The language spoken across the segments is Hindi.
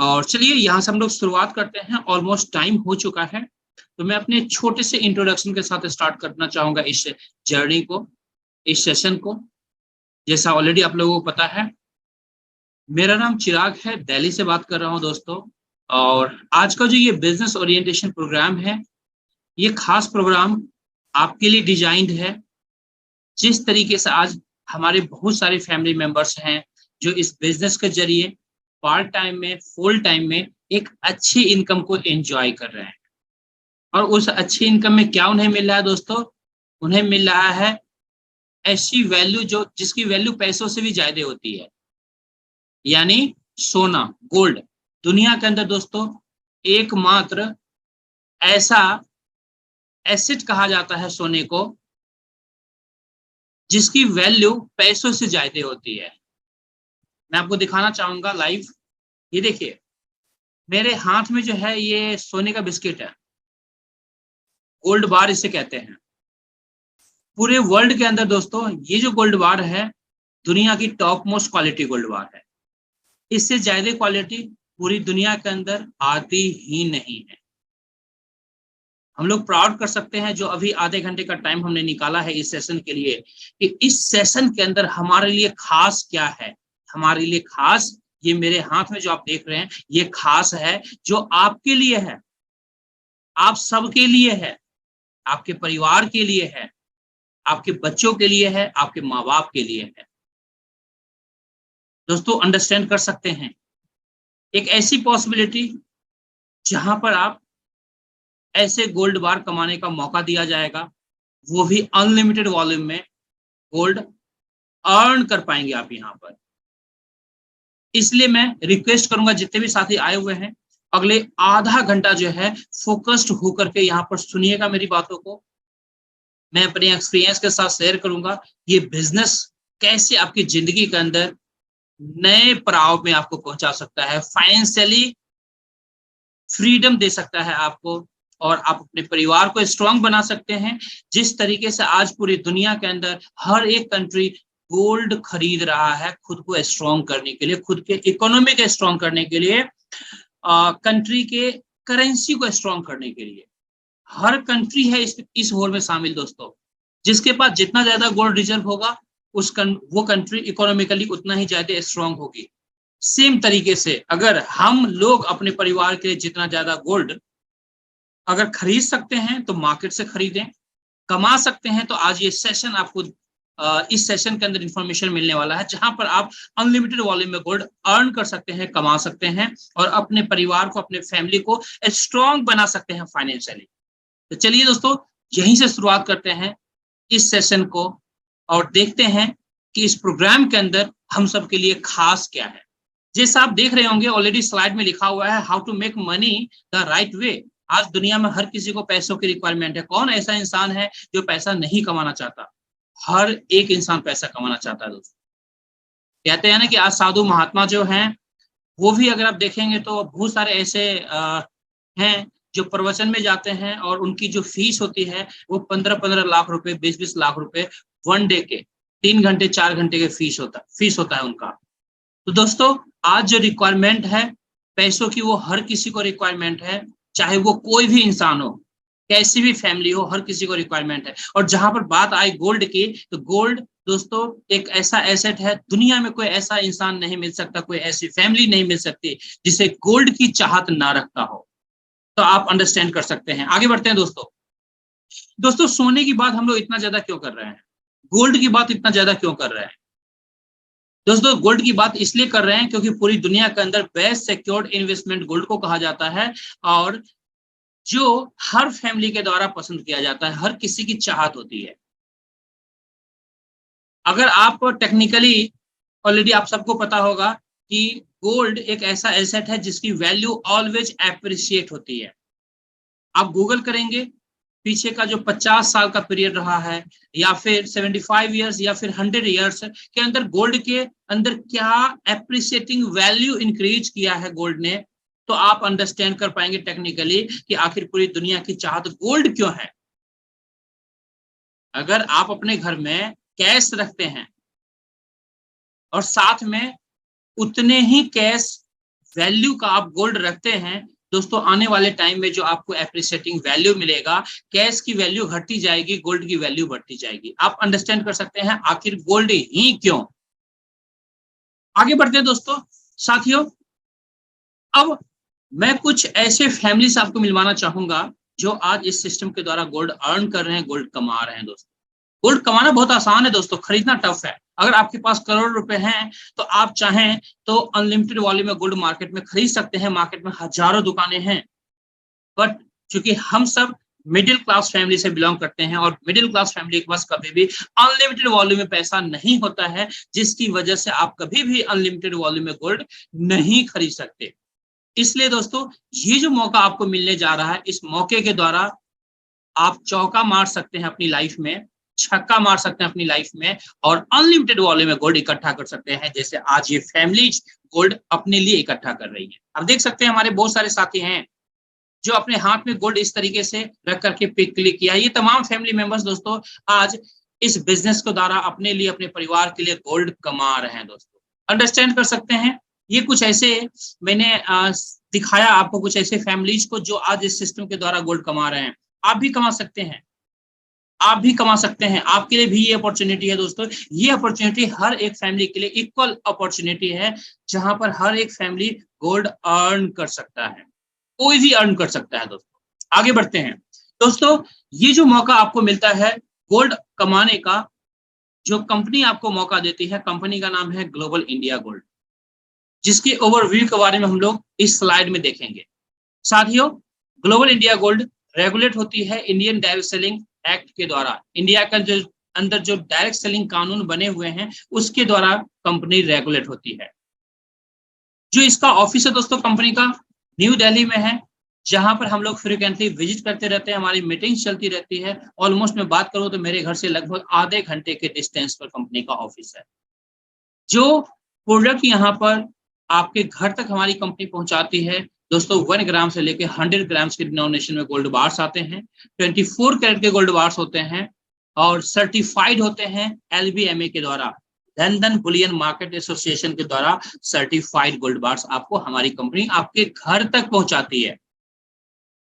और चलिए यहाँ से हम लोग शुरुआत करते हैं। ऑलमोस्ट टाइम हो चुका है, तो मैं अपने छोटे से इंट्रोडक्शन के साथ स्टार्ट करना चाहूंगा इस जर्नी को, इस सेशन को। जैसा ऑलरेडी आप लोगों को पता है, मेरा नाम चिराग है, दिल्ली से बात कर रहा हूँ दोस्तों। और आज का जो ये बिजनेस ओरिएंटेशन प्रोग्राम है, ये खास प्रोग्राम आपके लिए डिजाइंड है। जिस तरीके से आज हमारे बहुत सारे फैमिली मेंबर्स हैं जो इस बिजनेस के जरिए पार्ट टाइम में, फुल टाइम में एक अच्छी इनकम को एंजॉय कर रहे हैं। और उस अच्छी इनकम में क्या उन्हें मिल रहा है दोस्तों? उन्हें मिल रहा है ऐसी वैल्यू जो जिसकी वैल्यू पैसों से भी ज्यादा होती है, यानी सोना, गोल्ड। दुनिया के अंदर दोस्तों एकमात्र ऐसा एसेट कहा जाता है सोने को जिसकी वैल्यू पैसों से ज्यादा होती है। मैं आपको दिखाना चाहूंगा लाइव। ये देखिए, मेरे हाथ में जो है ये सोने का बिस्किट है, गोल्ड बार इसे कहते हैं। पूरे वर्ल्ड के अंदर दोस्तों ये जो गोल्ड बार है, दुनिया की टॉप मोस्ट क्वालिटी गोल्ड बार है। इससे ज्यादा क्वालिटी पूरी दुनिया के अंदर आती ही नहीं है। हम लोग प्राउड कर सकते हैं जो अभी आधे घंटे का टाइम हमने निकाला है इस सेशन के लिए, कि इस सेशन के अंदर हमारे लिए खास क्या है। हमारे लिए खास, ये मेरे हाथ में जो आप देख रहे हैं, ये खास है जो आपके लिए है, आप सबके लिए है, आपके परिवार के लिए है, आपके बच्चों के लिए है, आपके माँ बाप के लिए है। दोस्तों अंडरस्टैंड कर सकते हैं, एक ऐसी पॉसिबिलिटी जहां पर आप ऐसे गोल्ड बार कमाने का मौका दिया जाएगा, वो भी अनलिमिटेड वॉल्यूम में गोल्ड अर्न कर पाएंगे आप यहाँ पर। इसलिए मैं रिक्वेस्ट करूंगा जितने भी साथी आए हुए हैं, अगले आधा घंटा जो है फोकस्ड होकर के यहाँ पर सुनिएगा मेरी बातों को। मैं अपने एक्सपीरियंस के साथ शेयर करूंगा ये बिजनेस कैसे आपकी जिंदगी के अंदर नए पड़ाव में आपको पहुंचा सकता है, फाइनेंशियली फ्रीडम दे सकता है आपको, और आप अपने परिवार को स्ट्रांग बना सकते हैं। जिस तरीके से आज पूरी दुनिया के अंदर हर एक कंट्री गोल्ड खरीद रहा है खुद को स्ट्रांग करने के लिए, खुद के इकोनॉमी को स्ट्रांग करने के लिए, कंट्री के करेंसी को स्ट्रांग करने के लिए। हर कंट्री है इस होड़ में शामिल दोस्तों। जिसके पास जितना ज्यादा गोल्ड रिजर्व होगा वो कंट्री इकोनॉमिकली उतना ही ज्यादा स्ट्रांग होगी। सेम तरीके से अगर हम लोग अपने परिवार के लिए जितना ज्यादा गोल्ड अगर खरीद सकते हैं तो मार्केट से खरीदें, कमा सकते हैं तो आज ये सेशन आपको इस सेशन के अंदर इंफॉर्मेशन मिलने वाला है जहां पर आप अनलिमिटेड वॉल्यूम में गोल्ड अर्न कर सकते हैं, कमा सकते हैं और अपने परिवार को, अपने फैमिली को स्ट्रांग बना सकते हैं फाइनेंशियली। तो चलिए दोस्तों यहीं से शुरुआत करते हैं इस सेशन को और देखते हैं कि इस प्रोग्राम के अंदर हम सबके लिए खास क्या है। जैसा आप देख रहे होंगे ऑलरेडी स्लाइड में लिखा हुआ है, how to make money the right way. आज दुनिया में हर किसी को पैसों की रिक्वायरमेंट है। कौन ऐसा इंसान है जो पैसा नहीं कमाना चाहता? हर एक इंसान पैसा कमाना चाहता है दोस्तों। कहते हैं ना कि आज साधु महात्मा जो हैं वो भी अगर आप देखेंगे तो बहुत सारे ऐसे हैं जो प्रवचन में जाते हैं और उनकी जो फीस होती है वो 15-15 लाख रुपए, 20-20 लाख रुपए वन डे के, 3 घंटे 4 घंटे के फीस होता है उनका। तो दोस्तों आज जो रिक्वायरमेंट है पैसों की, वो हर किसी को रिक्वायरमेंट है, चाहे वो कोई भी इंसान हो, कैसी भी फैमिली हो, हर किसी को रिक्वायरमेंट है। और जहां पर बात आई गोल्ड की, तो गोल्ड दोस्तों एक ऐसा एसेट है, दुनिया में कोई ऐसा इंसान नहीं मिल सकता, कोई ऐसी फैमिली नहीं मिल सकती जिसे गोल्ड की चाहत ना रखता हो। तो आप अंडरस्टैंड कर सकते हैं। आगे बढ़ते हैं दोस्तों। दोस्तों सोने की बात हम लोग इतना ज्यादा क्यों कर रहे हैं, गोल्ड की बात इतना ज्यादा क्यों कर रहे हैं? दोस्तों गोल्ड की बात इसलिए कर रहे हैं क्योंकि पूरी दुनिया के अंदर बेस्ट सिक्योर्ड इन्वेस्टमेंट गोल्ड को कहा जाता है, और जो हर फैमिली के द्वारा पसंद किया जाता है, हर किसी की चाहत होती है। अगर आप टेक्निकली ऑलरेडी आप सबको पता होगा कि गोल्ड एक ऐसा एसेट है जिसकी वैल्यू ऑलवेज एप्रिशिएट होती है। आप गूगल करेंगे पीछे का जो 50 साल का पीरियड रहा है, या फिर 75 ईयर्स या फिर 100 ईयर्स के अंदर गोल्ड के अंदर क्या एप्रिशिएटिंग वैल्यू इंक्रीज किया है गोल्ड ने, तो आप अंडरस्टैंड कर पाएंगे टेक्निकली कि आखिर पूरी दुनिया की चाहत गोल्ड क्यों है। अगर आप अपने घर में कैश रखते हैं और साथ में उतने ही कैश वैल्यू का आप गोल्ड रखते हैं दोस्तों, आने वाले टाइम में जो आपको एप्रिशिएटिंग वैल्यू मिलेगा, कैश की वैल्यू घटती जाएगी, गोल्ड की वैल्यू बढ़ती जाएगी। आप अंडरस्टैंड कर सकते हैं आखिर गोल्ड ही क्यों। आगे बढ़ते हैं दोस्तों साथियों, अब मैं कुछ ऐसे फैमिलीज आपको मिलवाना चाहूंगा जो आज इस सिस्टम के द्वारा गोल्ड अर्न कर रहे हैं, गोल्ड कमा रहे हैं। दोस्तों गोल्ड कमाना बहुत आसान है दोस्तों, खरीदना टफ है। अगर आपके पास करोड़ रुपए हैं तो आप चाहें तो अनलिमिटेड वॉल्यूम में गोल्ड मार्केट में खरीद सकते हैं। मार्केट में हजारों दुकानें हैं, बट चूंकि हम सब मिडिल क्लास फैमिली से बिलोंग करते हैं और मिडिल क्लास फैमिली के पास कभी भी अनलिमिटेड वॉल्यूम में पैसा नहीं होता है, जिसकी वजह से आप कभी भी अनलिमिटेड वॉल्यूम में गोल्ड नहीं खरीद सकते। इसलिए दोस्तों ये जो मौका आपको मिलने जा रहा है, इस मौके के द्वारा आप चौका मार सकते हैं अपनी लाइफ में, छक्का मार सकते हैं अपनी लाइफ में, और अनलिमिटेड वॉल्यूम में गोल्ड इकट्ठा कर सकते हैं, जैसे आज ये फैमिलीज गोल्ड अपने लिए इकट्ठा कर रही है। अब देख सकते हैं हमारे बहुत सारे साथी हैं जो अपने हाथ में गोल्ड इस तरीके से रख करके पिक क्लिक किया। ये तमाम फैमिली मेंबर्स दोस्तों आज इस बिजनेस के द्वारा अपने लिए, अपने परिवार के लिए गोल्ड कमा रहे हैं। दोस्तों अंडरस्टैंड कर सकते हैं, ये कुछ ऐसे मैंने दिखाया आपको, कुछ ऐसे फैमिलीज को जो आज इस सिस्टम के द्वारा गोल्ड कमा रहे हैं। आप भी कमा सकते हैं, आप भी कमा सकते हैं, आपके लिए भी ये अपॉर्चुनिटी है दोस्तों। ये अपॉर्चुनिटी हर एक फैमिली के लिए इक्वल अपॉर्चुनिटी है, जहां पर हर एक फैमिली गोल्ड अर्न कर सकता है, कोई भी अर्न कर सकता है। दोस्तों आगे बढ़ते हैं दोस्तों, ये जो मौका आपको मिलता है गोल्ड कमाने का, जो कंपनी आपको मौका देती है, कंपनी का नाम है ग्लोबल इंडिया गोल्ड, जिसकी ओवरव्यू के बारे में हम लोग इस स्लाइड में देखेंगे। साथियों ग्लोबल इंडिया गोल्ड रेगुलेट होती है इंडियन डायरेक्ट सेलिंग एक्ट के द्वारा। इंडिया का जो अंदर जो डायरेक्ट सेलिंग कानून बने हुए हैं उसके द्वारा कंपनी रेगुलेट होती है। जो इसका ऑफिस है दोस्तों कंपनी का न्यू दिल्ली में है, जहां पर हम लोग फ्रिक्वेंटली विजिट करते रहते हैं, हमारी मीटिंग्स चलती रहती है। ऑलमोस्ट मैं बात करूं तो मेरे घर से लगभग आधे घंटे के डिस्टेंस पर कंपनी का ऑफिस है। जो प्रोडक्ट यहाँ पर आपके घर तक हमारी कंपनी पहुंचाती है दोस्तों, 1 ग्राम से लेकर 100 ग्राम के डिनोमिनेशन में गोल्ड बार्स आते हैं, 24 कैरेट के गोल्ड बार्स होते हैं और सर्टिफाइड होते हैं LBMA के द्वारा, लंदन बुलियन मार्केट एसोसिएशन के द्वारा सर्टिफाइड गोल्ड बार्स आपको हमारी कंपनी आपके घर तक पहुंचाती है।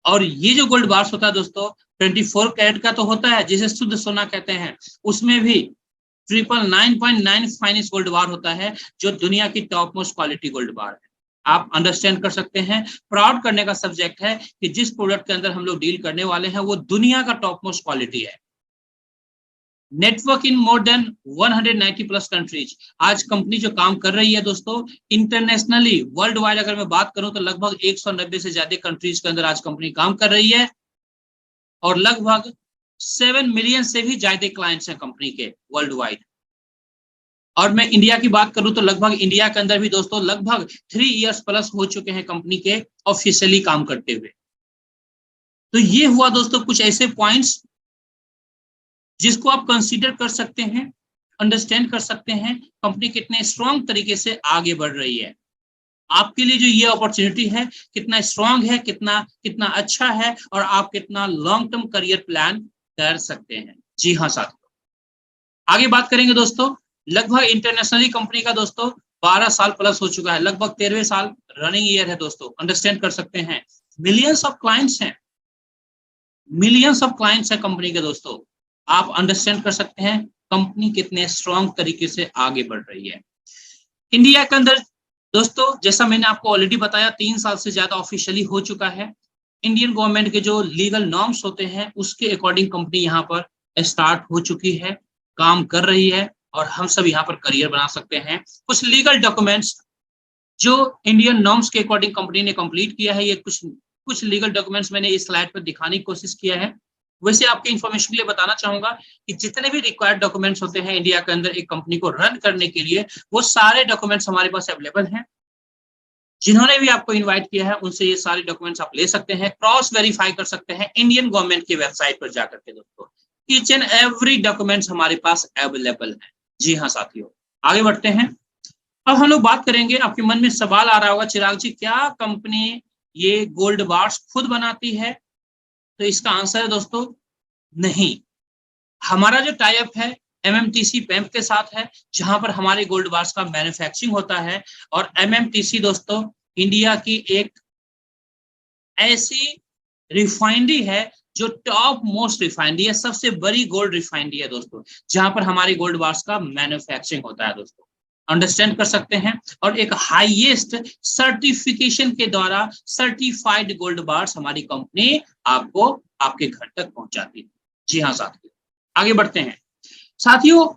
और ये जो गोल्ड बार्स होता है दोस्तों 24 कैरेट का तो होता है, जिसे शुद्ध सोना कहते हैं, उसमें भी 999.9 फाइनेंस गोल्ड बार होता है, जो दुनिया की टॉप मोस्ट क्वालिटी गोल्ड बार है। आप अंडरस्टैंड कर सकते हैं, प्राउड करने का सब्जेक्ट है कि जिस प्रोडक्ट के अंदर हम लोग डील करने वाले हैं वो दुनिया का टॉप मोस्ट क्वालिटी है। नेटवर्क इन मोर देन 190 प्लस कंट्रीज। आज कंपनी जो काम कर रही है दोस्तों इंटरनेशनली, वर्ल्ड वाइड अगर मैं बात करूं तो लगभग 190 से ज्यादा कंट्रीज के अंदर आज कंपनी काम कर रही है, और लगभग 7 मिलियन से भी ज्यादा क्लाइंट्स हैं कंपनी के वर्ल्ड वाइड। और मैं इंडिया की बात करूं तो लगभग इंडिया के अंदर भी दोस्तों लगभग 3 इयर्स प्लस हो चुके हैं कंपनी के ऑफिशियली काम करते हुए। तो ये हुआ दोस्तों कुछ ऐसे पॉइंट्स जिसको आप कंसीडर कर सकते हैं, अंडरस्टैंड कर सकते हैं कंपनी कितने स्ट्रॉन्ग तरीके से आगे बढ़ रही है। आपके लिए जो ये अपॉर्चुनिटी है कितना स्ट्रॉन्ग है, कितना कितना अच्छा है, और आप कितना लॉन्ग टर्म करियर प्लान कर सकते हैं। जी हाँ साथियों, आगे बात करेंगे दोस्तों। लगभग इंटरनेशनली कंपनी का दोस्तों 12 साल प्लस हो चुका है, लगभग 13वें साल रनिंग ईयर है दोस्तों। अंडरस्टैंड कर सकते हैं, मिलियंस ऑफ क्लाइंट्स हैं, मिलियंस ऑफ क्लाइंट्स हैं कंपनी के दोस्तों। आप अंडरस्टैंड कर सकते हैं कंपनी कितने स्ट्रॉन्ग तरीके से आगे बढ़ रही है। इंडिया के अंदर दोस्तों जैसा मैंने आपको ऑलरेडी बताया 3 साल से ज्यादा ऑफिशियली हो चुका है। इंडियन गवर्नमेंट के जो लीगल नॉर्म्स होते हैं उसके अकॉर्डिंग कंपनी यहाँ पर स्टार्ट हो चुकी है, काम कर रही है, और हम सब यहाँ पर करियर बना सकते हैं। कुछ लीगल डॉक्यूमेंट्स जो इंडियन नॉर्म्स के अकॉर्डिंग कंपनी ने कंप्लीट किया है, ये कुछ लीगल डॉक्यूमेंट्स मैंने इस स्लाइड पर दिखाने की कोशिश किया है। वैसे आपके इन्फॉर्मेशन के लिए बताना चाहूंगा कि जितने भी रिक्वायर्ड डॉक्यूमेंट्स होते हैं इंडिया के अंदर एक कंपनी को रन करने के लिए, वो सारे डॉक्यूमेंट्स हमारे पास अवेलेबल हैं। जिन्होंने भी आपको इनवाइट किया है उनसे ये सारे डॉक्यूमेंट्स आप ले सकते हैं, क्रॉस वेरीफाई कर सकते हैं इंडियन गवर्नमेंट की वेबसाइट पर जाकर के दोस्तों। ईच एंड एवरी डॉक्यूमेंट्स हमारे पास अवेलेबल है। जी हाँ साथियों, आगे बढ़ते हैं। अब हम लोग बात करेंगे, आपके मन में सवाल आ रहा होगा चिराग जी क्या कंपनी ये गोल्ड बार्स खुद बनाती है? तो इसका आंसर है दोस्तों नहीं। हमारा जो टाई अप है MMTC पैम्प के साथ है, जहां पर हमारे गोल्ड बार्स का मैन्युफैक्चरिंग होता है। और MMTC दोस्तों इंडिया की एक ऐसी रिफाइनरी है जो टॉप मोस्ट रिफाइनरी है, सबसे बड़ी गोल्ड रिफाइनरी है दोस्तों, जहां पर हमारी गोल्ड बार्स का मैन्युफैक्चरिंग होता है दोस्तों, अंडरस्टैंड कर सकते हैं। और एक हाईएस्ट सर्टिफिकेशन के द्वारा सर्टिफाइड गोल्ड बार्स हमारी कंपनी आपको आपके घर तक पहुंचाती है। जी हाँ साथियों, आगे बढ़ते हैं। साथियों,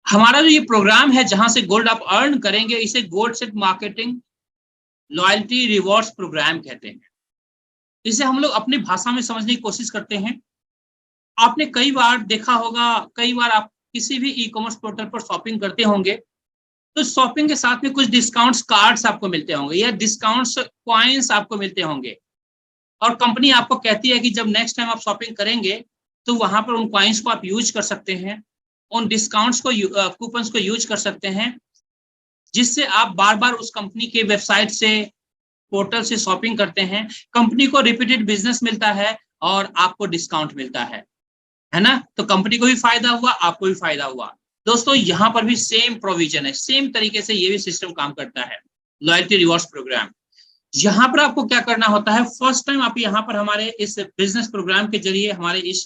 हमारा जो ये प्रोग्राम है जहां से गोल्ड आप अर्न करेंगे, इसे gold set marketing loyalty rewards programme कहते हैं। इसे हम लोग अपनी भाषा में समझने की कोशिश करते हैं। आपने कई बार देखा होगा, कई बार आप किसी भी ई कॉमर्स पोर्टल पर शॉपिंग करते होंगे, तो शॉपिंग के साथ में कुछ डिस्काउंट्स कार्ड्स आपको मिलते होंगे या डिस्काउंट्स कॉइन्स आपको मिलते होंगे, और कंपनी आपको कहती है कि जब नेक्स्ट टाइम आप शॉपिंग करेंगे तो वहां पर उन कॉइन्स को आप यूज कर सकते हैं, उन डिस्काउंट्स को कूपन्स को यूज कर सकते हैं, जिससे आप बार बार उस कंपनी के वेबसाइट से, पोर्टल से शॉपिंग करते हैं, कंपनी को रिपीटेड बिजनेस मिलता है और आपको डिस्काउंट मिलता है ना। तो कंपनी को भी फायदा हुआ, आपको भी फायदा हुआ। दोस्तों यहाँ पर भी सेम प्रोविजन है, सेम तरीके से ये भी सिस्टम काम करता है, लॉयल्टी रिवॉर्ड्स प्रोग्राम। यहाँ पर आपको क्या करना होता है, फर्स्ट टाइम आप यहाँ पर हमारे इस बिजनेस प्रोग्राम के जरिए, हमारे इस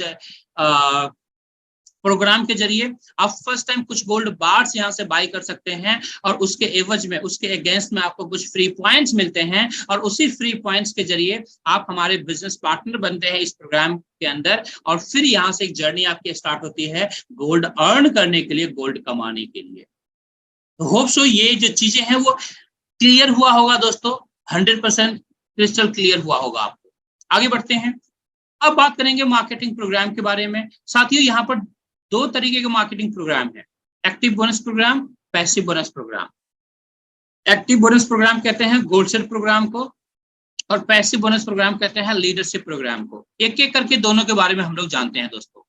प्रोग्राम के जरिए आप फर्स्ट टाइम कुछ गोल्ड बार्स यहाँ से बाय कर सकते हैं, और उसके एवज में, उसके अगेंस्ट में आपको कुछ फ्री पॉइंट्स मिलते हैं, और उसी फ्री पॉइंट्स के जरिए आप हमारे बिजनेस पार्टनर बनते हैं इस प्रोग्राम के अंदर, और फिर यहाँ से एक जर्नी आपकी स्टार्ट होती है गोल्ड अर्न करने के लिए, गोल्ड कमाने के लिए। तो होप सो ये जो चीजें हैं वो क्लियर हुआ होगा दोस्तों, 100% क्रिस्टल क्लियर हुआ होगा आपको। आगे बढ़ते हैं, अब बात करेंगे मार्केटिंग प्रोग्राम के बारे में। साथियों यहाँ पर दो तरीके के मार्केटिंग प्रोग्राम है, active bonus programme, passive bonus programme. Active bonus programme कहते हैं गोल्ड सेट प्रोग्राम को, और पैसिव बोनस प्रोग्राम कहते हैं लीडरशिप प्रोग्राम को। एक एक करके दोनों के बारे में हम लोग जानते हैं दोस्तों।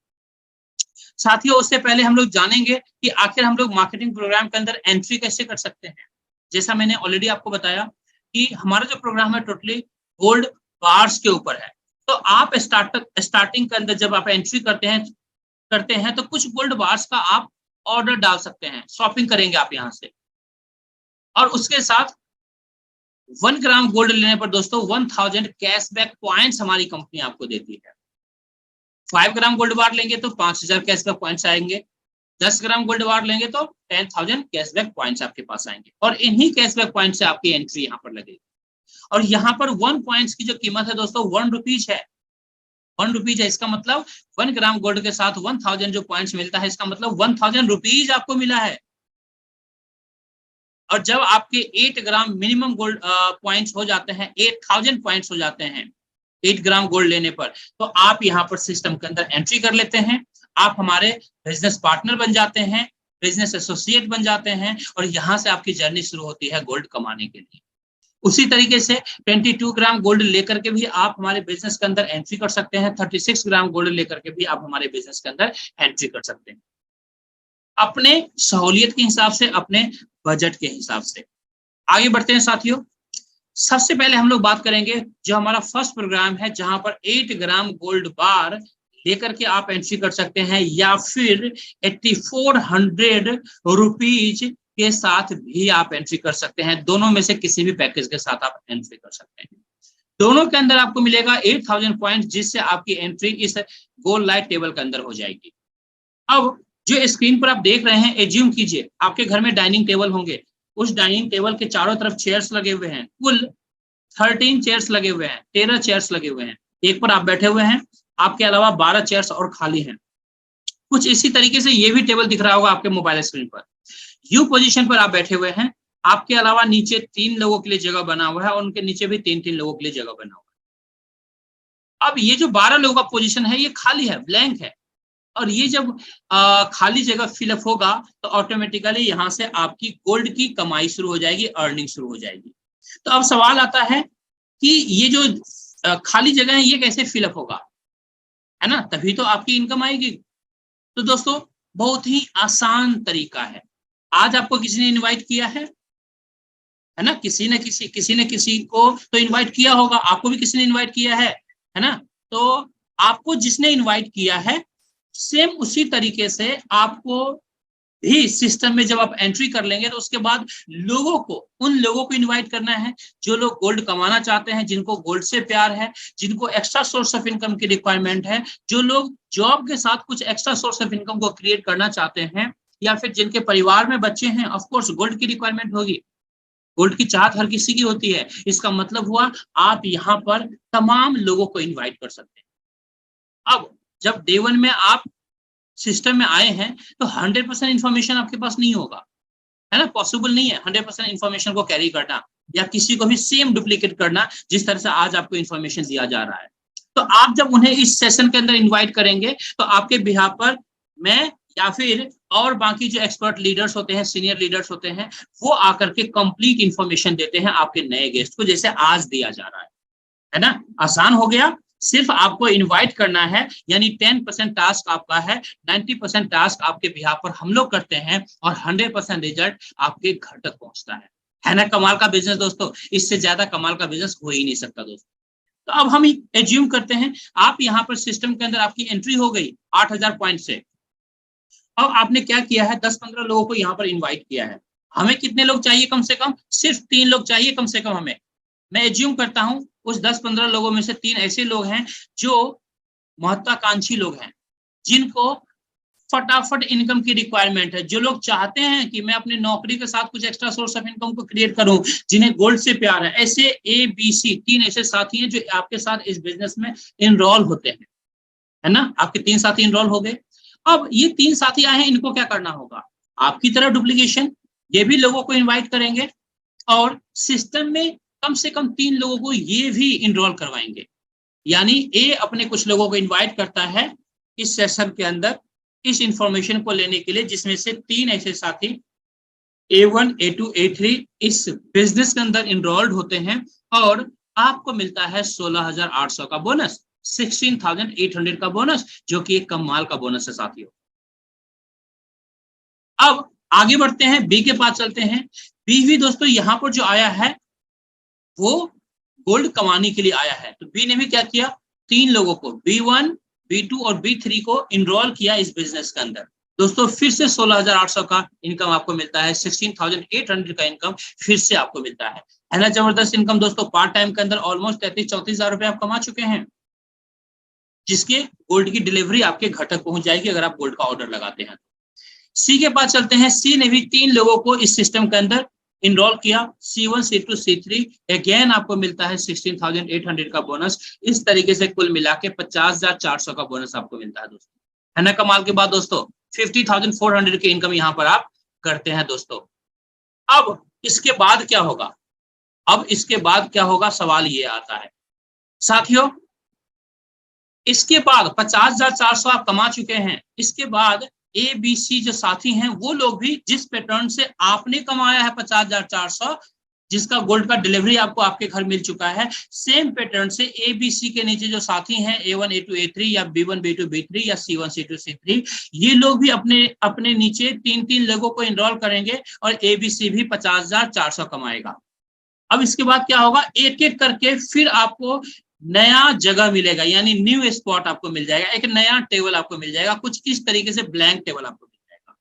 साथियों उससे पहले हम लोग जानेंगे कि आखिर हम लोग मार्केटिंग प्रोग्राम के अंदर एंट्री कैसे कर सकते हैं। जैसा मैंने ऑलरेडी आपको बताया कि हमारा जो प्रोग्राम है टोटली गोल्ड बार्स के ऊपर है। तो आप स्टार्टिंग के अंदर जब आप एंट्री करते हैं तो कुछ गोल्ड बार्स का आप ऑर्डर डाल सकते हैं, शॉपिंग करेंगे आप यहाँ से, और उसके साथ 1 ग्राम गोल्ड लेने पर दोस्तों 1000 कैशबैक पॉइंट्स हमारी कंपनी आपको देती है। 5 ग्राम गोल्ड बार लेंगे तो 5000 कैशबैक पॉइंट्स आएंगे, 10 ग्राम गोल्ड बार लेंगे तो 10,000 कैशबैक पॉइंट्स आपके पास आएंगे, और इन्हीं कैशबैक पॉइंट से आपकी एंट्री यहाँ पर लगेगी। और यहाँ पर 1 पॉइंट्स की जो कीमत है दोस्तों 1 रुपीज है, 1 रुपीज है। इसका मतलब 1 ग्राम गोल्ड के साथ 1000 जो पॉइंट्स मिलता है, इसका मतलब 1000 रुपीज आपको मिला है। और जब आपके 8 ग्राम मिनिमम गोल्ड पॉइंट्स हो जाते हैं, 8000 पॉइंट्स हो जाते हैं 8 ग्राम गोल्ड लेने पर, तो आप यहाँ पर सिस्टम के अंदर एंट्री कर लेते हैं, आप हमारे बिजनेस पार्टनर बन जाते हैं, बिजनेस एसोसिएट बन जाते हैं, और यहाँ से आपकी जर्नी शुरू होती है गोल्ड कमाने के लिए। उसी तरीके से 22 ग्राम गोल्ड लेकर के भी आप हमारे बिजनेस के अंदर एंट्री कर सकते हैं, 36 ग्राम गोल्ड लेकर के भी आप हमारे बिजनेस के अंदर एंट्री कर सकते हैं, अपने सहूलियत के हिसाब से, अपने बजट के हिसाब से। आगे बढ़ते हैं साथियों, सबसे पहले हम लोग बात करेंगे जो हमारा फर्स्ट प्रोग्राम है, जहां पर 8 ग्राम गोल्ड बार लेकर के आप एंट्री कर सकते हैं, या फिर 8400 रुपीज के साथ भी आप एंट्री कर सकते हैं। दोनों में से किसी भी पैकेज के साथ आप एंट्री कर सकते हैं। दोनों के अंदर आपको मिलेगा 8000 पॉइंट, जिससे आपकी एंट्री इस गोल लाइट टेबल के अंदर हो जाएगी। अब जो स्क्रीन पर आप देख रहे हैं, एज्यूम कीजिए आपके घर में डाइनिंग टेबल होंगे, उस डाइनिंग टेबल के चारों तरफ चेयर्स लगे हुए हैं, कुल 13 चेयर्स लगे हुए हैं, 13 चेयर्स लगे हुए हैं, एक पर आप बैठे हुए हैं, आपके अलावा 12 चेयर्स और खाली हैं। कुछ इसी तरीके से ये भी टेबल दिख रहा होगा आपके मोबाइल स्क्रीन पर। यू पोजीशन पर आप बैठे हुए हैं, आपके अलावा नीचे 3 लोगों के लिए जगह बना हुआ है, और उनके नीचे भी 3-3 लोगों के लिए जगह बना हुआ है। अब ये जो 12 लोगों का पोजीशन है ये खाली है, ब्लैंक है, और ये जब खाली जगह फिलअप होगा तो ऑटोमेटिकली यहाँ से आपकी गोल्ड की कमाई शुरू हो जाएगी, अर्निंग शुरू हो जाएगी। तो अब सवाल आता है कि ये जो खाली जगह है ये कैसे फिलअप होगा, है ना, तभी तो आपकी इनकम आएगी। तो दोस्तों बहुत ही आसान तरीका है। आज आपको किसी ने इनवाइट किया है ना, किसी ने किसी को तो इनवाइट किया होगा, आपको भी किसी ने इनवाइट किया है ना। तो आपको जिसने इनवाइट किया है सेम उसी तरीके से आपको भी सिस्टम में जब आप एंट्री कर लेंगे तो उसके बाद उन लोगों को इनवाइट करना है जो लोग गोल्ड कमाना चाहते हैं, जिनको गोल्ड से प्यार है, जिनको एक्स्ट्रा सोर्स ऑफ इनकम की रिक्वायरमेंट है, जो लोग जॉब के साथ कुछ एक्स्ट्रा सोर्स ऑफ इनकम को क्रिएट करना चाहते हैं, या फिर जिनके परिवार में बच्चे हैं। ऑफ कोर्स गोल्ड की रिक्वायरमेंट होगी, गोल्ड की चाहत हर किसी की होती है। इसका मतलब हुआ आप यहाँ पर तमाम लोगों को इन्वाइट कर सकते हैं। अब जब डे वन में आप सिस्टम में आए हैं तो 100% इंफॉर्मेशन आपके पास नहीं होगा, है ना, पॉसिबल नहीं है 100% इंफॉर्मेशन को कैरी करना या किसी को भी सेम डुप्लीकेट करना जिस तरह से आज आपको इंफॉर्मेशन दिया जा रहा है। तो आप जब उन्हें इस सेशन के अंदर इन्वाइट करेंगे तो आपके बिहाफ पर मैं या फिर और बाकी जो एक्सपर्ट लीडर्स होते हैं, सीनियर लीडर्स होते हैं, वो आकर के कंप्लीट इंफॉर्मेशन देते हैं आपके नए गेस्ट को, जैसे आज दिया जा रहा है ना। आसान हो गया, सिर्फ आपको इनवाइट करना है, यानी 10% टास्क आपका है, 90% टास्क आपके बिहाफ पर हम लोग करते हैं और 100% रिजल्ट आपके घर तक पहुंचता है ना। कमाल का बिजनेस दोस्तों, इससे ज्यादा कमाल का बिजनेस हो ही नहीं सकता दोस्तों। तो अब हम एज्यूम करते हैं आप यहाँ पर सिस्टम के अंदर आपकी एंट्री हो गई 8000 पॉइंट से। अब आपने क्या किया है, 10-15 लोगों को यहाँ पर इन्वाइट किया है। हमें कितने लोग चाहिए? कम से कम सिर्फ 3 लोग चाहिए कम से कम हमें। मैं एज्यूम करता हूं उस 10-15 लोगों में से 3 ऐसे लोग हैं जो महत्वाकांक्षी लोग हैं, जिनको फटाफट इनकम की रिक्वायरमेंट है, जो लोग चाहते हैं कि मैं अपनी नौकरी के साथ कुछ एक्स्ट्रा सोर्स ऑफ इनकम को क्रिएट करूं, जिन्हें गोल्ड से प्यार है। ऐसे ABC 3 ऐसे साथी हैं जो आपके साथ इस बिजनेस में इनरोल होते हैं, है ना। आपके 3 साथी इनरोल हो गए। अब ये 3 साथी आए हैं, इनको क्या करना होगा? आपकी तरह डुप्लीकेशन, ये भी लोगों को इन्वाइट करेंगे और सिस्टम में कम से कम 3 लोगों को ये भी इनरोल करवाएंगे। यानी ए अपने कुछ लोगों को इनवाइट करता है इस सेशन के अंदर इस इंफॉर्मेशन को लेने के लिए, जिसमें से 3 ऐसे साथी A1, A2, A3 इस बिजनेस के अंदर इनरोल्ड होते हैं और आपको मिलता है 16,800 का बोनस, 16,800 का बोनस, जो कि एक कमाल का बोनस है साथियों। अब आगे बढ़ते हैं, बी के पास चलते हैं। बी भी दोस्तों यहाँ पर जो आया है वो गोल्ड कमाने के लिए आया है। तो बी ने भी क्या किया, 3 लोगों को B1, B2 और B3 को इनरोल किया इस बिजनेस के अंदर। दोस्तों फिर से 16,800 का इनकम आपको मिलता है, 16,800 का इनकम फिर से आपको मिलता है ना। जबरदस्त इनकम दोस्तों। पार्ट टाइम के अंदर ऑलमोस्ट 33-34 हजार रुपए आप कमा चुके हैं, जिसके गोल्ड की डिलीवरी आपके घर तक पहुंच जाएगी अगर आप गोल्ड का ऑर्डर लगाते हैं। सी के पास चलते हैं। सी ने भी 3 लोगों को इस सिस्टम के अंदर इनरोल किया, C1, C2, C3। अगेन आपको मिलता है 16,800 का बोनस। इस तरीके से कुल मिला के 50,400 का बोनस आपको मिलता है दोस्तों, है ना। कमाल के बाद दोस्तों 50,400 की इनकम यहाँ पर आप करते हैं दोस्तों। अब इसके बाद क्या होगा? अब इसके बाद क्या होगा, सवाल ये आता है साथियों। इसके बाद 50,400 आप कमा चुके हैं, इसके बाद ABC जो साथी हैं वो लोग भी जिस पैटर्न से आपने कमाया है 50,400, जिसका गोल्ड का डिलीवरी आपको आपके घर मिल चुका है, सेम पैटर्न से ABC के नीचे जो साथी हैं A1, A2, A3 या B1, B2, B3 या C1, C2, C3, ये लोग भी अपने अपने नीचे 3-3 लोगों को इनरोल करेंगे और ABC भी 50,400 कमाएगा। अब इसके बाद क्या होगा, एक एक करके फिर आपको नया जगह मिलेगा, यानी न्यू स्पॉट आपको मिल जाएगा, एक नया टेबल आपको मिल जाएगा, कुछ इस तरीके से ब्लैंक टेबल आपको मिल जाएगा।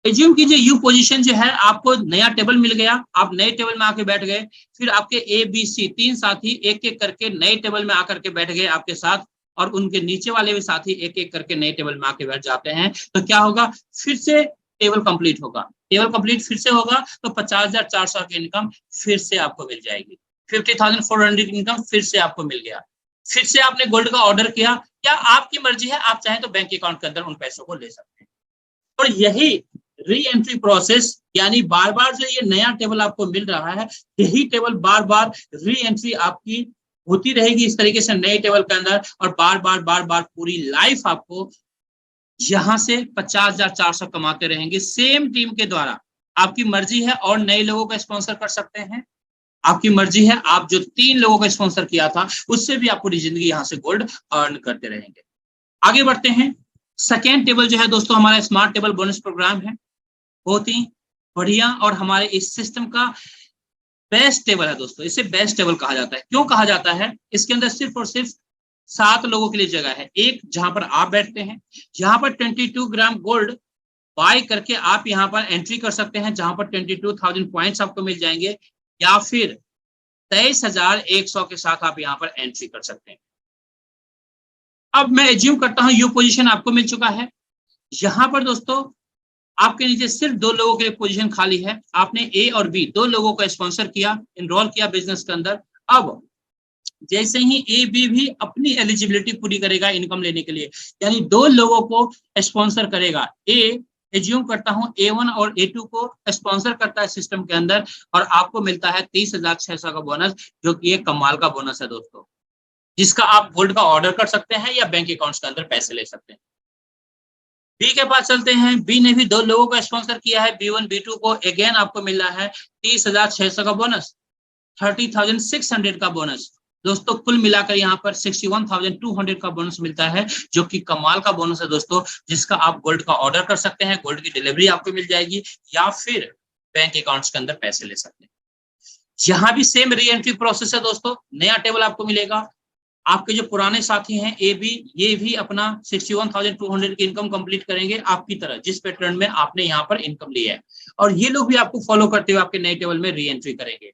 एज्यूम कीजिए यू पोजीशन जो है, आपको नया टेबल मिल गया, आप नए टेबल में आके बैठ गए, फिर आपके ABC 3 साथी एक एक करके नए टेबल में आकर के बैठ गए आपके साथ, और उनके नीचे वाले भी साथी एक एक करके नए टेबल में आके बैठ जाते हैं। तो क्या होगा, फिर से टेबल कंप्लीट होगा। टेबल कंप्लीट फिर से होगा तो 50,400 की इनकम फिर से आपको मिल जाएगी। 50,400 की इनकम फिर से आपको मिल गया। फिर से आपने गोल्ड का ऑर्डर किया, क्या आपकी मर्जी है, आप चाहें तो बैंक अकाउंट के अंदर उन पैसों को ले सकते हैं। और यही री एंट्री प्रोसेस, यानी बार बार जो ये नया टेबल आपको मिल रहा है, यही टेबल बार बार री एंट्री आपकी होती रहेगी इस तरीके से नए टेबल के अंदर, और बार बार पूरी लाइफ आपको यहां से 50,400 कमाते रहेंगे सेम टीम के द्वारा। आपकी मर्जी है और नए लोगों को स्पॉन्सर कर सकते हैं, आपकी मर्जी है, आप जो 3 लोगों को स्पॉन्सर किया था उससे भी आप पूरी जिंदगी यहां से गोल्ड अर्न करते रहेंगे। आगे बढ़ते हैं। सेकेंड टेबल जो है दोस्तों हमारा स्मार्ट टेबल बोनस प्रोग्राम है, बहुत ही बढ़िया और हमारे इस सिस्टम का बेस्ट टेबल है दोस्तों। इसे बेस्ट टेबल कहा जाता है। क्यों कहा जाता है? इसके अंदर सिर्फ और सिर्फ 7 लोगों के लिए जगह है। एक जहां पर आप बैठते हैं, यहाँ पर 22 ग्राम गोल्ड बाय करके आप यहाँ पर एंट्री कर सकते हैं, जहां पर 22,000 पॉइंट्स आपको मिल जाएंगे, या फिर 23,100 के साथ आप यहाँ पर एंट्री कर सकते हैं। अब मैं एज्यूम करता हूं ये पोजीशन आपको मिल चुका है। यहां पर दोस्तों आपके नीचे सिर्फ 2 लोगों के लिए पोजीशन खाली है। आपने ए और बी 2 लोगों को स्पॉन्सर किया, इनरोल किया बिजनेस के अंदर। अब जैसे ही ए बी भी अपनी एलिजिबिलिटी पूरी करेगा इनकम लेने के लिए, यानी 2 लोगों को स्पॉन्सर करेगा। ए एज्यूम करता हूं A1 और A2 को स्पॉन्सर करता है सिस्टम के अंदर, और आपको मिलता है 30,600 का बोनस, जो कि एक कमाल का बोनस है दोस्तों, जिसका आप गोल्ड का ऑर्डर कर सकते हैं या बैंक अकाउंट्स के अंदर पैसे ले सकते हैं। बी के पास चलते हैं। बी ने भी 2 लोगों को स्पॉन्सर किया है, B1 B2 को। अगेन आपको मिल रहा है 30,600 का बोनस, 30,600 का बोनस दोस्तों। कुल मिलाकर यहाँ पर 61,200 का बोनस मिलता है, जो कि कमाल का बोनस है दोस्तों, जिसका आप गोल्ड का ऑर्डर कर सकते हैं, गोल्ड की डिलीवरी आपको मिल जाएगी, या फिर बैंक अकाउंट्स के अंदर पैसे ले सकते हैं। यहाँ भी सेम री एंट्री प्रोसेस है दोस्तों। नया टेबल आपको मिलेगा। आपके जो पुराने साथी हैं ए बी, ये भी अपना 61,200 की इनकम कंप्लीट करेंगे आपकी तरह, जिस पैटर्न में आपने यहाँ पर इनकम ली है, और ये लोग भी आपको फॉलो करते हुए आपके नए टेबल में री एंट्री करेंगे।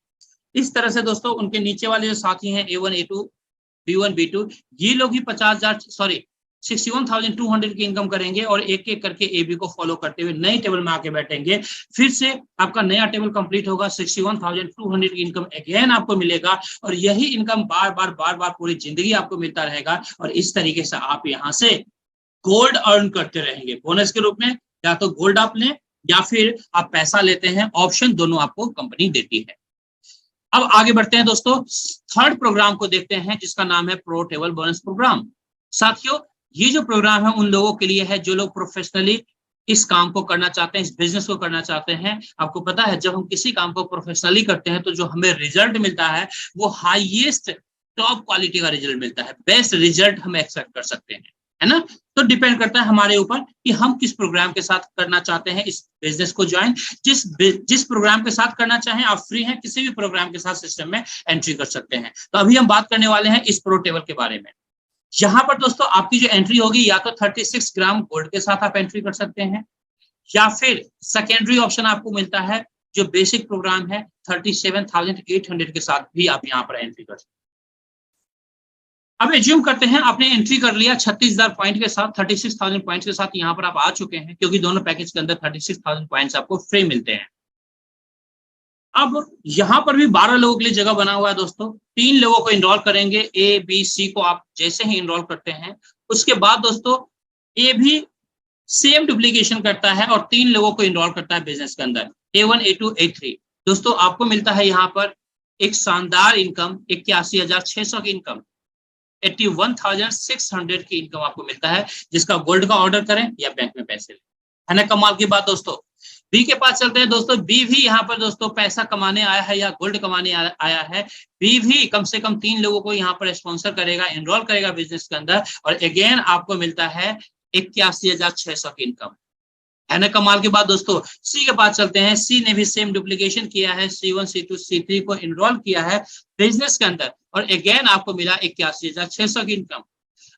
इस तरह से दोस्तों उनके नीचे वाले जो साथी हैं A1 A2 B1 B2, ये लोग भी 61,200 की इनकम करेंगे, और एक एक करके ए बी को फॉलो करते हुए नए टेबल में आके बैठेंगे। फिर से आपका नया टेबल कंप्लीट होगा, 61,200 की इनकम अगेन आपको मिलेगा, और यही इनकम बार बार पूरी जिंदगी आपको मिलता रहेगा। और इस तरीके से आप यहाँ से गोल्ड अर्न करते रहेंगे बोनस के रूप में। या तो गोल्ड आप लें या फिर आप पैसा लेते हैं, ऑप्शन दोनों आपको कंपनी देती है। अब आगे बढ़ते हैं दोस्तों, थर्ड प्रोग्राम को देखते हैं, जिसका नाम है प्रो टेबल बोनस प्रोग्राम। साथियों, ये जो प्रोग्राम है उन लोगों के लिए है जो लोग प्रोफेशनली इस काम को करना चाहते हैं, इस बिजनेस को करना चाहते हैं। आपको पता है, जब हम किसी काम को प्रोफेशनली करते हैं तो जो हमें रिजल्ट मिलता है वो हाईएस्ट टॉप क्वालिटी का रिजल्ट मिलता है, बेस्ट रिजल्ट हम एक्सपेक्ट कर सकते हैं, है ना। तो डिपेंड करता है हमारे ऊपर कि हम किस प्रोग्राम के साथ करना चाहते हैं इस बिजनेस को ज्वाइन। जिस प्रोग्राम के साथ करना चाहें आप फ्री हैं, किसी भी प्रोग्राम के साथ सिस्टम में एंट्री कर सकते हैं। तो अभी हम बात करने वाले हैं इस प्रो टेबल के बारे में। यहाँ पर दोस्तों आपकी जो एंट्री होगी, या तो 36 ग्राम गोल्ड के साथ आप एंट्री कर सकते हैं, या फिर सेकेंडरी ऑप्शन आपको मिलता है जो बेसिक प्रोग्राम है 37,800 के साथ भी आप यहाँ पर एंट्री कर सकते हैं। अब एज्यूम करते हैं आपने एंट्री कर लिया 36,000 पॉइंट के साथ, 36,000 पॉइंट्स के साथ यहाँ पर आप आ चुके हैं, क्योंकि दोनों पैकेज के अंदर 36,000 पॉइंट्स आपको फ्री मिलते हैं। अब यहाँ पर भी 12 लोगों के लिए जगह बना हुआ है दोस्तों। 3 लोगों को इनरोल करेंगे, ए बी सी को आप जैसे ही इनरोल करते हैं, उसके बाद दोस्तों ए भी सेम डुप्लीकेशन करता है और 3 लोगों को इनरोल करता है बिजनेस के अंदर, A1 A2 A3। दोस्तों आपको मिलता है यहाँ पर एक शानदार इनकम, 81,600 की इनकम, 81,600 की इनकम आपको मिलता है, जिसका गोल्ड का ऑर्डर करें या बैंक में पैसे लें, है ना। कमाल की बात दोस्तों। बी के पास चलते हैं दोस्तों। बी भी यहाँ पर दोस्तों पैसा कमाने आया है या गोल्ड कमाने आया है। बी भी कम से कम 3 लोगों को यहाँ पर स्पॉन्सर करेगा, इनरोल करेगा बिजनेस के अंदर, और अगेन आपको मिलता है 81,600 की इनकम, है ना। कमाल की बात दोस्तों। सी के पास चलते हैं। सी ने भी सेम डुप्लीकेशन किया है, C1 C2 C3 को इनरोल किया है बिजनेस के अंदर, और अगेन आपको मिला 81,600 की इनकम।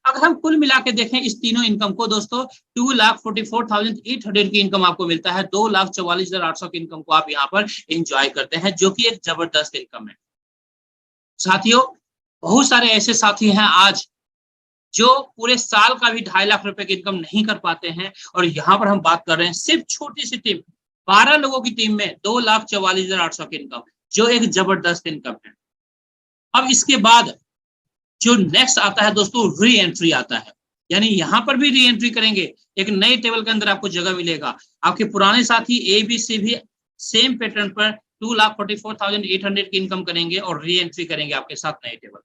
अगर हम कुल मिला के देखें इस तीनों इनकम को दोस्तों, 2,44,800 की इनकम आपको मिलता है, 2,44,800 की इनकम को आप यहाँ पर एंजॉय करते हैं, जो कि एक जबरदस्त इनकम है। साथियों, बहुत सारे ऐसे साथी हैं आज जो पूरे साल का भी 2.5 लाख रुपए की इनकम नहीं कर पाते हैं, और यहाँ पर हम बात कर रहे हैं सिर्फ छोटी सी टीम, 12 लोगों की टीम में 2,44,800 की इनकम, जो एक जबरदस्त इनकम है। अब इसके बाद जो नेक्स्ट आता है दोस्तों, री एंट्री आता है, यानी यहाँ पर भी री एंट्री करेंगे, एक नए टेबल के अंदर आपको जगह मिलेगा। आपके पुराने साथी ए बी सी भी सेम पैटर्न पर 2,44,800 की इनकम करेंगे और री एंट्री करेंगे आपके साथ नए टेबल।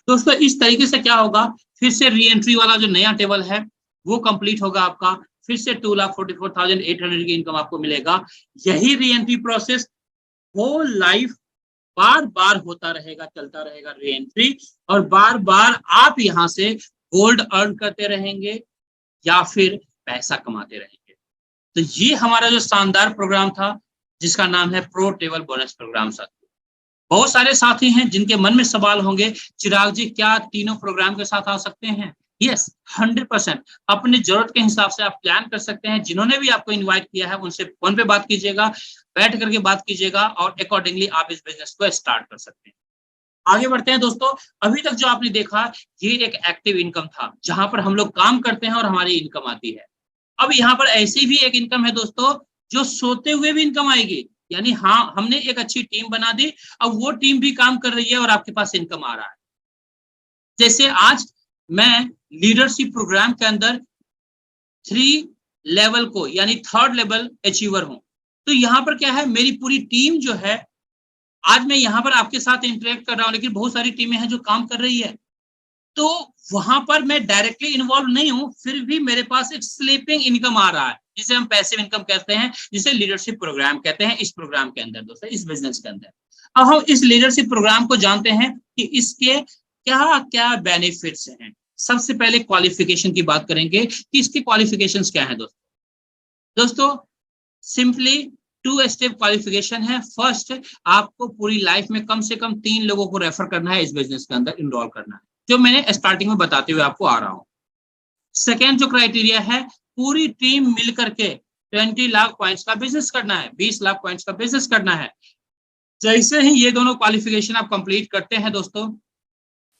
दोस्तों इस तरीके से क्या होगा, फिर से री एंट्री वाला जो नया टेबल है वो कंप्लीट होगा आपका, फिर से 2,44,800 की इनकम आपको मिलेगा। यही re entry process whole life बार बार होता रहेगा, चलता रहेगा री एंट्री, और बार बार आप यहाँ से गोल्ड अर्न करते रहेंगे या फिर पैसा कमाते रहेंगे। तो ये हमारा जो शानदार प्रोग्राम था, जिसका नाम है प्रो टेबल बोनस प्रोग्राम। साथियों, बहुत सारे साथी हैं जिनके मन में सवाल होंगे, चिराग जी क्या तीनों प्रोग्राम के साथ आ सकते हैं? यस, 100% अपनी जरूरत के हिसाब से आप प्लान कर सकते हैं। जिन्होंने भी आपको इनवाइट किया है उनसे फोन पे बात कीजिएगा, बैठ करके बात कीजिएगा और अकॉर्डिंगली आप इस बिजनेस को स्टार्ट कर सकते हैं। आगे बढ़ते हैं दोस्तों। अभी तक जो आपने देखा ये एक एक्टिव इनकम था, जहां पर हम लोग काम करते हैं और हमारी इनकम आती है। अब यहाँ पर ऐसी भी एक इनकम है दोस्तों, जो सोते हुए भी इनकम आएगी। यानी हाँ, हमने एक अच्छी टीम बना दी, अब वो टीम भी काम कर रही है और आपके पास इनकम आ रहा है। जैसे आज मैं लीडरशिप प्रोग्राम के अंदर 3 लेवल को यानी 3rd लेवल अचीवर हूं। तो यहाँ पर क्या है, मेरी पूरी टीम जो है, आज मैं यहाँ पर आपके साथ इंटरेक्ट कर रहा हूँ, लेकिन बहुत सारी टीमें हैं जो काम कर रही है। तो वहां पर मैं डायरेक्टली इन्वॉल्व नहीं हूं, फिर भी मेरे पास एक स्लीपिंग इनकम आ रहा है, जिसे हम पैसिव इनकम कहते हैं, जिसे लीडरशिप प्रोग्राम कहते हैं। इस प्रोग्राम के अंदर दोस्तों, इस बिजनेस के अंदर अब हम इस लीडरशिप प्रोग्राम को जानते हैं कि इसके क्या क्या बेनिफिट्स हैं। सबसे पहले क्वालिफिकेशन की बात करेंगे कि इसकी क्वालिफिकेशंस क्या है दोस्तों। सिंपली 2 स्टेप क्वालिफिकेशन है। फर्स्ट, आपको पूरी लाइफ में कम से कम 3 लोगों को रेफर करना है, इस बिजनेस के अंदर इनरोल करना है, जो मैंने स्टार्टिंग में बताते हुए आपको आ रहा हूं। सेकेंड जो क्राइटेरिया है, पूरी टीम मिलकर के 20 लाख पॉइंट्स का बिजनेस करना है, 20 लाख पॉइंट्स का बिजनेस करना है। जैसे ही ये दोनों क्वालिफिकेशन आप कंप्लीट करते हैं दोस्तों,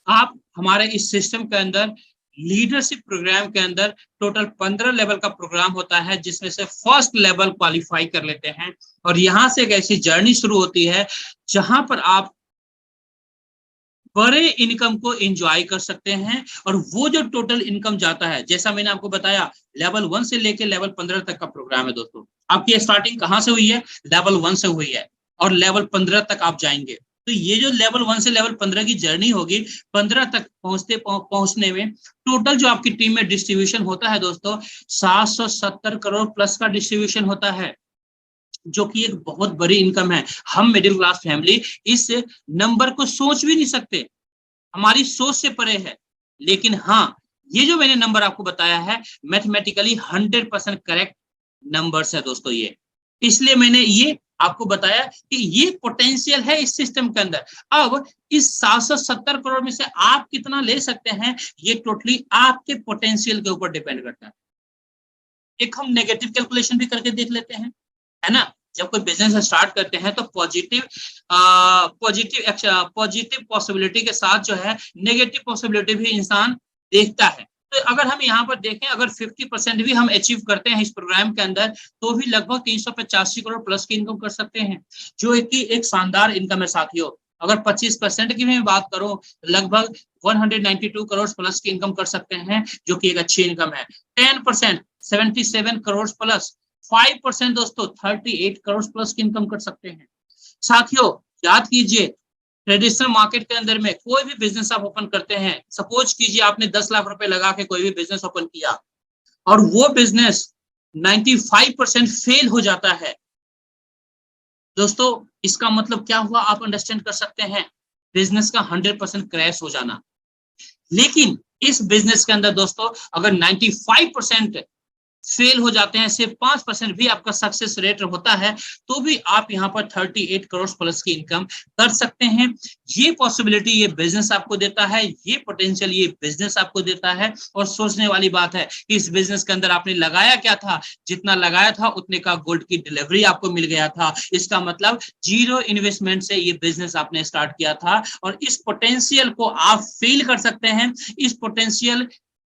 आप हमारे इस सिस्टम के अंदर लीडरशिप प्रोग्राम के अंदर टोटल 15 लेवल का प्रोग्राम होता है, जिसमें से फर्स्ट लेवल क्वालिफाई कर लेते हैं। और यहां से एक ऐसी जर्नी शुरू होती है जहां पर आप बड़े इनकम को एंजॉय कर सकते हैं। और वो जो टोटल इनकम जाता है, जैसा मैंने आपको बताया, लेवल 1 से लेके लेवल 15 तक का प्रोग्राम है दोस्तों। आपकी स्टार्टिंग कहां से हुई है? लेवल 1 से हुई है, और लेवल 15 तक आप जाएंगे। तो ये जो लेवल 1 से लेवल 15 की जर्नी होगी, 15 तक पहुंचने में टोटल जो आपकी टीम में डिस्ट्रीब्यूशन होता है दोस्तों, 770 करोड़ प्लस का डिस्ट्रीब्यूशन होता है, जो कि एक बहुत बड़ी इनकम है। हम मिडिल क्लास फैमिली इस नंबर को सोच भी नहीं सकते, हमारी सोच से परे है। लेकिन हाँ, ये जो मैंने नंबर आपको बताया है, मैथमेटिकली 100% करेक्ट नंबर्स है दोस्तों ये। इसलिए मैंने ये आपको बताया कि ये पोटेंशियल है इस सिस्टम के अंदर। अब इस 770 करोड़ में से आप कितना ले सकते हैं, ये टोटली आपके पोटेंशियल के ऊपर डिपेंड करता है। एक हम नेगेटिव कैलकुलेशन भी करके देख लेते हैं, है ना। जब कोई बिजनेस स्टार्ट करते हैं तो पॉजिटिव पॉसिबिलिटी के साथ जो है नेगेटिव पॉसिबिलिटी भी इंसान देखता है। तो अगर हम यहाँ पर देखें, अगर 50% भी हम अचीव करते हैं इस प्रोग्राम के अंदर, तो भी लगभग 385 करोड़ प्लस की इनकम कर सकते हैं, जो एक शानदार इनकम है साथियों। अगर 25% की मैं बात करूं, लगभग 192 करोड़ प्लस की इनकम कर सकते हैं, जो कि एक अच्छी इनकम है। 10% 77 करोड़ प्लस, 5% दोस्तों 38 करोड़ प्लस की इनकम कर सकते हैं। साथियों याद कीजिए, ट्रेडिशनल मार्केट के अंदर में कोई भी बिजनेस आप ओपन करते हैं, सपोज कीजिए आपने 10 लाख रुपए लगा के कोई भी बिजनेस ओपन किया और वो बिजनेस 95% फेल हो जाता है दोस्तों, इसका मतलब क्या हुआ आप अंडरस्टैंड कर सकते हैं, बिजनेस का 100% क्रैश हो जाना। लेकिन इस बिजनेस के अंदर दोस्तों, अगर 95% फेल हो जाते हैं, सिर्फ 5% भी आपका सक्सेस रेट होता है, तो भी आप यहाँ पर 38 करोड़ प्लस की इनकम कर सकते हैं। ये पॉसिबिलिटी ये बिजनेस आपको देता है, ये पोटेंशियल ये बिजनेस आपको देता है। और सोचने वाली बात है कि इस बिजनेस के अंदर आपने लगाया क्या था, जितना लगाया था उतने का गोल्ड की डिलीवरी आपको मिल गया था। इसका मतलब 0 इन्वेस्टमेंट से ये बिजनेस आपने स्टार्ट किया था, और इस पोटेंशियल को आप फील कर सकते हैं। इस पोटेंशियल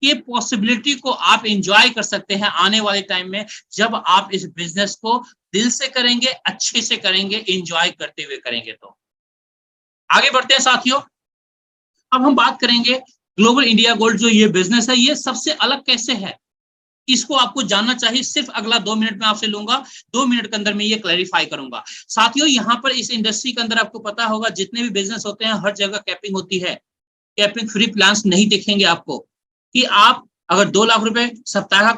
ये पॉसिबिलिटी को आप एंजॉय कर सकते हैं आने वाले टाइम में, जब आप इस बिजनेस को दिल से करेंगे, अच्छे से करेंगे, एंजॉय करते हुए करेंगे। तो आगे बढ़ते हैं साथियों। अब हम बात करेंगे ग्लोबल इंडिया गोल्ड जो ये बिजनेस है, ये सबसे अलग कैसे है, इसको आपको जानना चाहिए। सिर्फ अगला 2 मिनट में आपसे लूंगा, 2 मिनट के अंदर मैं ये क्लैरिफाई करूंगा। साथियों यहाँ पर इस इंडस्ट्री के अंदर आपको पता होगा, जितने भी बिजनेस होते हैं हर जगह कैपिंग होती है। कैपिंग फ्री प्लान्स नहीं दिखेंगे आपको, कि आप अगर 2 लाख रुपए सप्ताह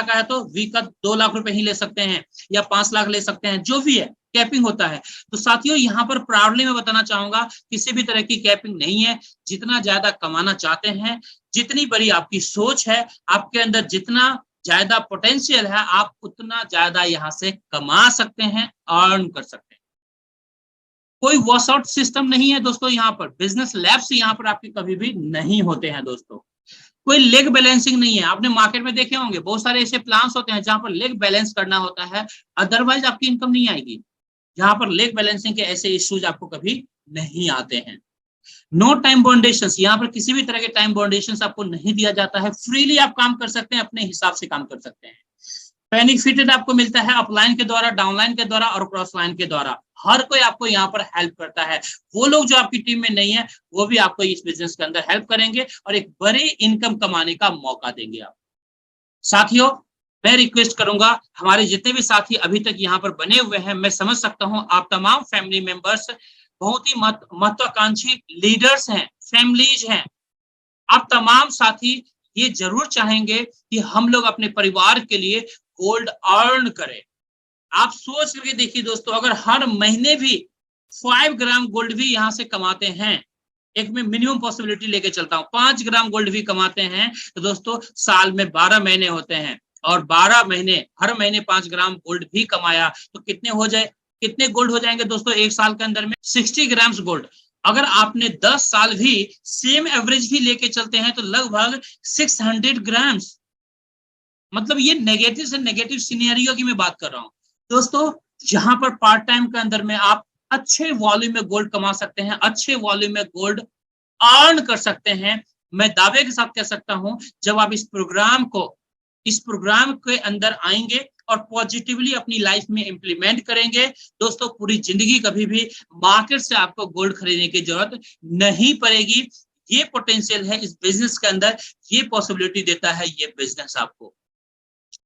का है तो वीक का 2 लाख रुपए ही ले सकते हैं, या 5 लाख ले सकते हैं, जो भी है कैपिंग होता है। तो साथियों यहाँ पर प्राउडली मैं बताना चाहूंगा, किसी भी तरह की कैपिंग नहीं है। जितना ज्यादा कमाना चाहते हैं, जितनी बड़ी आपकी सोच है, आपके अंदर जितना ज्यादा पोटेंशियल है, आप उतना ज्यादा यहाँ से कमा सकते हैं, अर्न कर सकते हैं। कोई वॉश आउट सिस्टम नहीं है दोस्तों, यहाँ पर बिजनेस लैब्स यहाँ पर आपके कभी भी नहीं होते हैं दोस्तों। कोई लेग बैलेंसिंग नहीं है। आपने मार्केट में देखे होंगे बहुत सारे ऐसे प्लान्स होते हैं जहां पर लेग बैलेंस करना होता है, अदरवाइज आपकी इनकम नहीं आएगी। जहां पर लेग बैलेंसिंग के ऐसे इश्यूज आपको कभी नहीं आते हैं। नो टाइम बाउंडेशन, यहाँ पर किसी भी तरह के टाइम बाउंडेशन आपको नहीं दिया जाता है। फ्रीली आप काम कर सकते हैं, अपने हिसाब से काम कर सकते हैं। बेनिफिटेड आपको मिलता है अपलाइन के द्वारा, डाउनलाइन के द्वारा और क्रॉस लाइन के द्वारा। हर कोई आपको यहाँ पर हेल्प करता है। वो लोग जो आपकी टीम में नहीं है वो भी आपको इस बिजनेस के अंदर हेल्प करेंगे और एक बड़ी इनकम कमाने का मौका देंगे आप। साथियों, मैं रिक्वेस्ट करूंगा, हमारे जितने भी साथी अभी तक यहाँ पर बने हुए हैं, मैं समझ सकता हूँ आप तमाम फैमिली मेंबर्स बहुत ही महत्वाकांक्षी लीडर्स हैं, फैमिलीज हैं। आप तमाम साथी ये जरूर चाहेंगे कि हम लोग अपने परिवार के लिए गोल्ड अर्न करें। आप सोच करके देखिए दोस्तों, अगर हर महीने भी 5 ग्राम गोल्ड भी यहां से कमाते हैं, एक में मिनिमम पॉसिबिलिटी लेके चलता हूं, 5 ग्राम गोल्ड भी कमाते हैं तो दोस्तों साल में 12 महीने होते हैं, और 12 महीने हर महीने 5 ग्राम गोल्ड भी कमाया तो कितने हो जाए, कितने गोल्ड हो जाएंगे दोस्तों एक साल के अंदर में? 60 ग्राम्स गोल्ड। अगर आपने 10 साल भी सेम एवरेज भी लेके चलते हैं तो लगभग 600 ग्राम्स। मतलब ये नेगेटिव से नेगेटिव सिनेरियो की मैं बात कर रहा हूं दोस्तों। जहां पर पार्ट टाइम के अंदर में आप अच्छे वॉल्यूम में गोल्ड कमा सकते हैं, अच्छे वॉल्यूम में गोल्ड अर्न कर सकते हैं। मैं दावे के साथ कह सकता हूं, जब आप इस प्रोग्राम के अंदर आएंगे और पॉजिटिवली अपनी लाइफ में इंप्लीमेंट करेंगे दोस्तों, पूरी जिंदगी कभी भी मार्केट से आपको गोल्ड खरीदने की जरूरत नहीं पड़ेगी। ये पोटेंशियल है इस बिजनेस के अंदर, ये पॉसिबिलिटी देता है ये बिजनेस आपको।